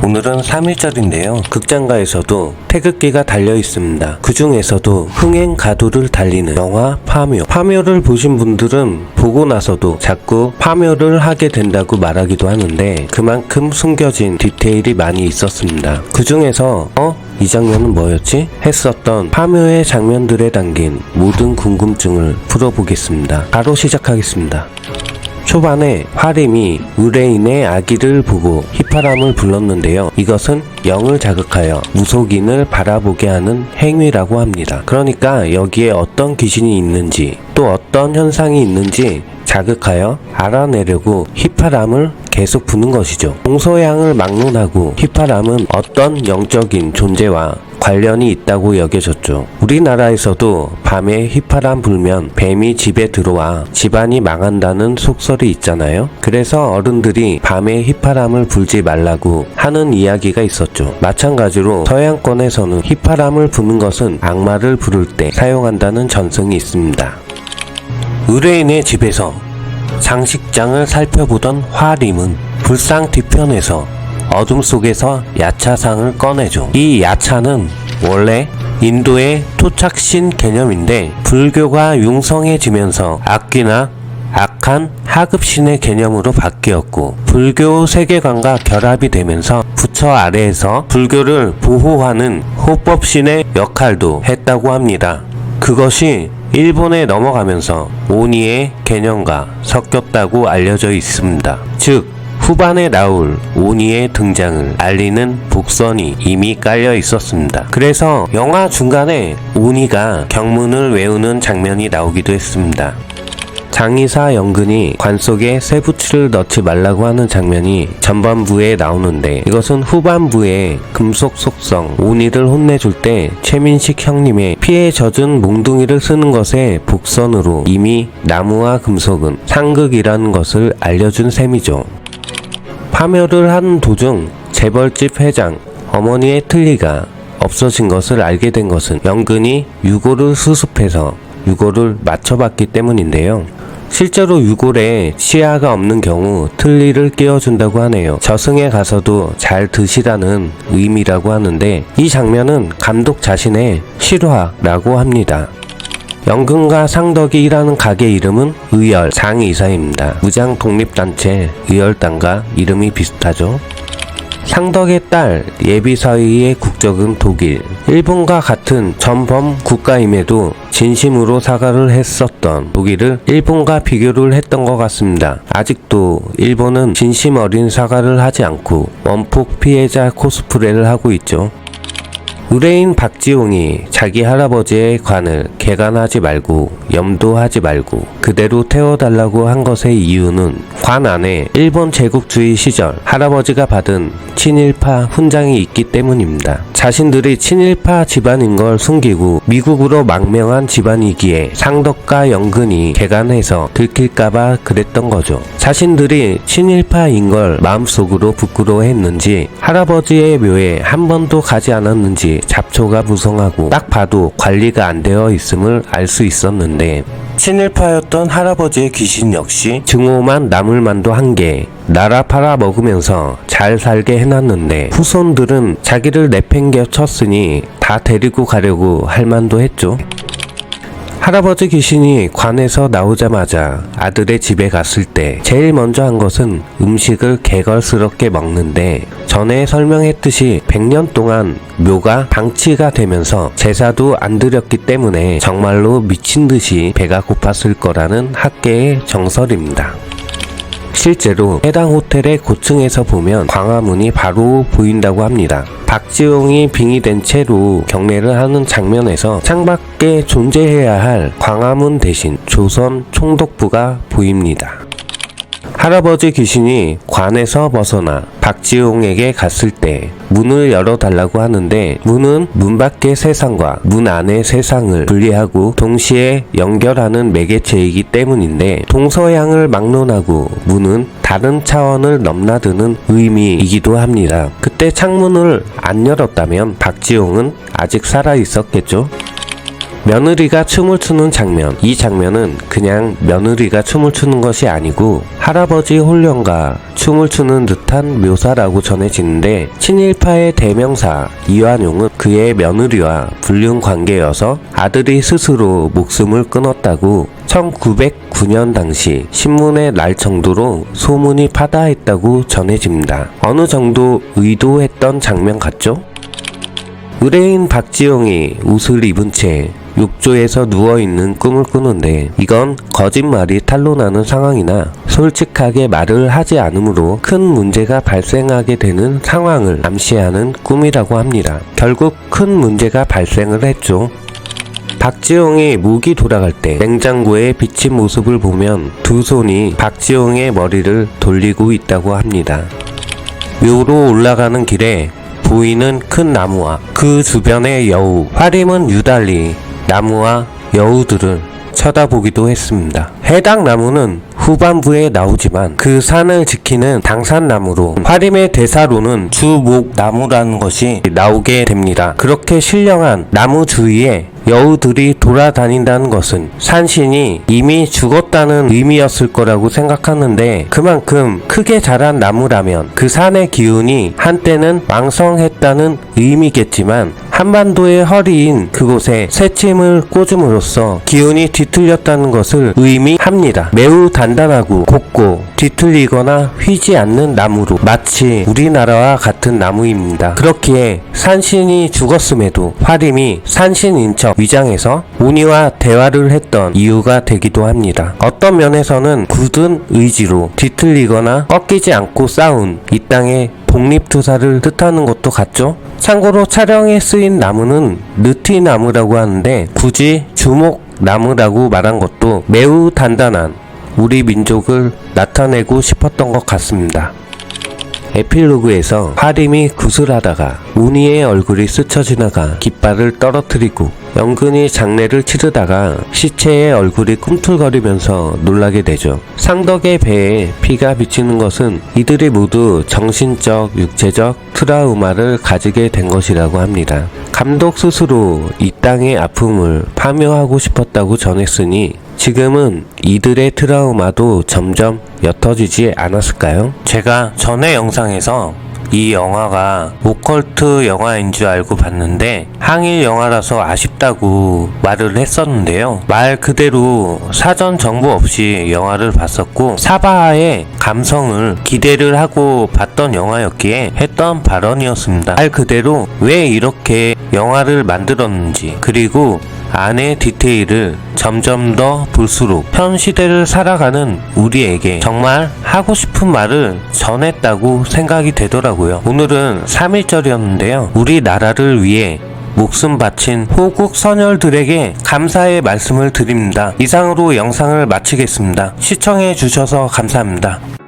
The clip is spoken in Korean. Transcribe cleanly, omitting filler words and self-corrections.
오늘은 3일절인데요. 극장가에서도 태극기가 달려 있습니다. 그 중에서도 흥행 가도를 달리는 영화 파묘. 파묘를 보신 분들은 보고 나서도 자꾸 파묘를 하게 된다고 말하기도 하는데 그만큼 숨겨진 디테일이 많이 있었습니다. 그 중에서 이 장면은 뭐였지? 했었던 파묘의 장면들에 담긴 모든 궁금증을 풀어보겠습니다. 바로 시작하겠습니다. 초반에 화림이 의뢰인의 아기를 보고 휘파람을 불렀는데요. 이것은 영을 자극하여 무속인을 바라보게 하는 행위라고 합니다. 그러니까 여기에 어떤 귀신이 있는지 또 어떤 현상이 있는지 자극하여 알아내려고 휘파람을 계속 부는 것이죠. 동서양을 막론하고 휘파람은 어떤 영적인 존재와 관련이 있다고 여겨졌죠. 우리나라에서도 밤에 휘파람 불면 뱀이 집에 들어와 집안이 망한다는 속설이 있잖아요. 그래서 어른들이 밤에 휘파람을 불지 말라고 하는 이야기가 있었죠. 마찬가지로 서양권에서는 휘파람을 부는 것은 악마를 부를 때 사용한다는 전승이 있습니다. 의뢰인의 집에서 장식장을 살펴보던 화림은 불상 뒤편에서 어둠 속에서 야차상을 꺼내죠. 이 야차는 원래 인도의 토착신 개념인데 불교가 융성해지면서 악귀나 악한 하급신의 개념으로 바뀌었고 불교 세계관과 결합이 되면서 부처 아래에서 불교를 보호하는 호법신의 역할도 했다고 합니다. 그것이 일본에 넘어가면서 오니의 개념과 섞였다고 알려져 있습니다. 즉 후반에 나올 오니의 등장을 알리는 복선이 이미 깔려 있었습니다. 그래서 영화 중간에 오니가 경문을 외우는 장면이 나오기도 했습니다. 장의사 영근이 관 속에 쇠붙이를 넣지 말라고 하는 장면이 전반부에 나오는데 이것은 후반부에 금속 속성 오니를 혼내줄 때 최민식 형님의 피에 젖은 몽둥이를 쓰는 것의 복선으로 이미 나무와 금속은 상극이라는 것을 알려준 셈이죠. 파묘를 하는 도중 재벌집 회장 어머니의 틀니가 없어진 것을 알게 된 것은 영근이 유골을 수습해서 유골을 맞춰봤기 때문인데요. 실제로 유골에 치아가 없는 경우 틀니를 끼워준다고 하네요. 저승에 가서도 잘 드시라는 의미라고 하는데 이 장면은 감독 자신의 실화라고 합니다. 영근과 상덕이 일하는 가게 이름은 의열 장의사입니다. 무장 독립단체 의열단과 이름이 비슷하죠. 상덕의 딸 예비사위의 국적은 독일, 일본과 같은 전범 국가임에도 진심으로 사과를 했었던 독일을 일본과 비교를 했던 것 같습니다. 아직도 일본은 진심 어린 사과를 하지 않고 원폭 피해자 코스프레를 하고 있죠. 의뢰인 박지용이 자기 할아버지의 관을 개간하지 말고 염도하지 말고 그대로 태워달라고 한 것의 이유는 관 안에 일본 제국주의 시절 할아버지가 받은 친일파 훈장이 있기 때문입니다. 자신들이 친일파 집안인 걸 숨기고 미국으로 망명한 집안이기에 상덕과 영근이 개간해서 들킬까봐 그랬던 거죠. 자신들이 친일파인 걸 마음속으로 부끄러워했는지 할아버지의 묘에 한 번도 가지 않았는지 잡초가 무성하고 딱 봐도 관리가 안 되어 있음을 알 수 있었는데 친일파였던 할아버지의 귀신 역시 증오만 나물만도 한 개 나라 팔아 먹으면서 잘 살게 해놨는데 후손들은 자기를 내팽겨 쳤으니 다 데리고 가려고 할 만도 했죠. 할아버지 귀신이 관에서 나오자마자 아들의 집에 갔을 때 제일 먼저 한 것은 음식을 개걸스럽게 먹는데 전에 설명했듯이 100년 동안 묘가 방치가 되면서 제사도 안 드렸기 때문에 정말로 미친듯이 배가 고팠을 거라는 학계의 정설입니다. 실제로 해당 호텔의 고층에서 보면 광화문이 바로 보인다고 합니다. 박지용이 빙의된 채로 경례를 하는 장면에서 창밖에 존재해야 할 광화문 대신 조선 총독부가 보입니다. 할아버지 귀신이 관에서 벗어나 박지용에게 갔을 때 문을 열어달라고 하는데 문은 문 밖의 세상과 문 안의 세상을 분리하고 동시에 연결하는 매개체이기 때문인데 동서양을 막론하고 문은 다른 차원을 넘나드는 의미이기도 합니다. 그때 창문을 안 열었다면 박지용은 아직 살아 있었겠죠. 며느리가 춤을 추는 장면. 이 장면은 그냥 며느리가 춤을 추는 것이 아니고 할아버지 홀령과 춤을 추는 듯한 묘사라고 전해지는데, 친일파의 대명사 이완용은 그의 며느리와 불륜 관계여서 아들이 스스로 목숨을 끊었다고 1909년 당시 신문에 날 정도로 소문이 파다했다고 전해집니다. 어느 정도 의도했던 장면 같죠? 의뢰인 박지용이 옷을 입은 채 욕조에서 누워있는 꿈을 꾸는데, 이건 거짓말이 탄로나는 상황이나 솔직하게 말을 하지 않으므로 큰 문제가 발생하게 되는 상황을 암시하는 꿈이라고 합니다. 결국 큰 문제가 발생을 했죠. 박지용이 목이 돌아갈 때 냉장고에 비친 모습을 보면 두 손이 박지용의 머리를 돌리고 있다고 합니다. 묘로 올라가는 길에 보이는 큰 나무와 그 주변의 여우, 화림은 유달리 나무와 여우들을 쳐다보기도 했습니다. 해당 나무는 후반부에 나오지만 그 산을 지키는 당산나무로, 화림의 대사로는 주목나무라는 것이 나오게 됩니다. 그렇게 신령한 나무 주위에 여우들이 돌아다닌다는 것은 산신이 이미 죽었다는 의미였을 거라고 생각하는데, 그만큼 크게 자란 나무라면 그 산의 기운이 한때는 왕성했다는 의미겠지만, 한반도의 허리인 그곳에 새침을 꽂음으로써 기운이 뒤틀렸다는 것을 의미합니다. 매우 단단하고 곱고 뒤틀리거나 휘지 않는 나무로 마치 우리나라와 같은 나무입니다. 그렇기에 산신이 죽었음에도 화림이 산신인 척 위장해서 운이와 대화를 했던 이유가 되기도 합니다. 어떤 면에서는 굳은 의지로 뒤틀리거나 꺾이지 않고 싸운 이 땅의 독립투사를 뜻하는 것도 같죠? 참고로 촬영에 쓰인 나무는 느티나무라고 하는데, 굳이 주목나무라고 말한 것도 매우 단단한 우리 민족을 나타내고 싶었던 것 같습니다. 에필로그에서 화림이 구슬하다가 운이의 얼굴이 스쳐 지나가 깃발을 떨어뜨리고, 영근이 장례를 치르다가 시체의 얼굴이 꿈틀거리면서 놀라게 되죠. 상덕의 배에 피가 비치는 것은 이들이 모두 정신적, 육체적 트라우마를 가지게 된 것이라고 합니다. 감독 스스로 이 땅의 아픔을 파묘하고 싶었다고 전했으니 지금은 이들의 트라우마도 점점 옅어지지 않았을까요? 제가 전에 영상에서 이 영화가 오컬트 영화인 줄 알고 봤는데 항일 영화라서 아쉽다고 말을 했었는데요. 말 그대로 사전 정보 없이 영화를 봤었고, 사바하의 감성을 기대를 하고 봤던 영화였기에 했던 발언이었습니다. 말 그대로 왜 이렇게 영화를 만들었는지, 그리고 안의 디테일을 점점 더 볼수록 현 시대를 살아가는 우리에게 정말 하고 싶은 말을 전했다고 생각이 되더라고요. 오늘은 3.1절이었는데요. 우리나라를 위해 목숨 바친 호국 선열들에게 감사의 말씀을 드립니다. 이상으로 영상을 마치겠습니다. 시청해 주셔서 감사합니다.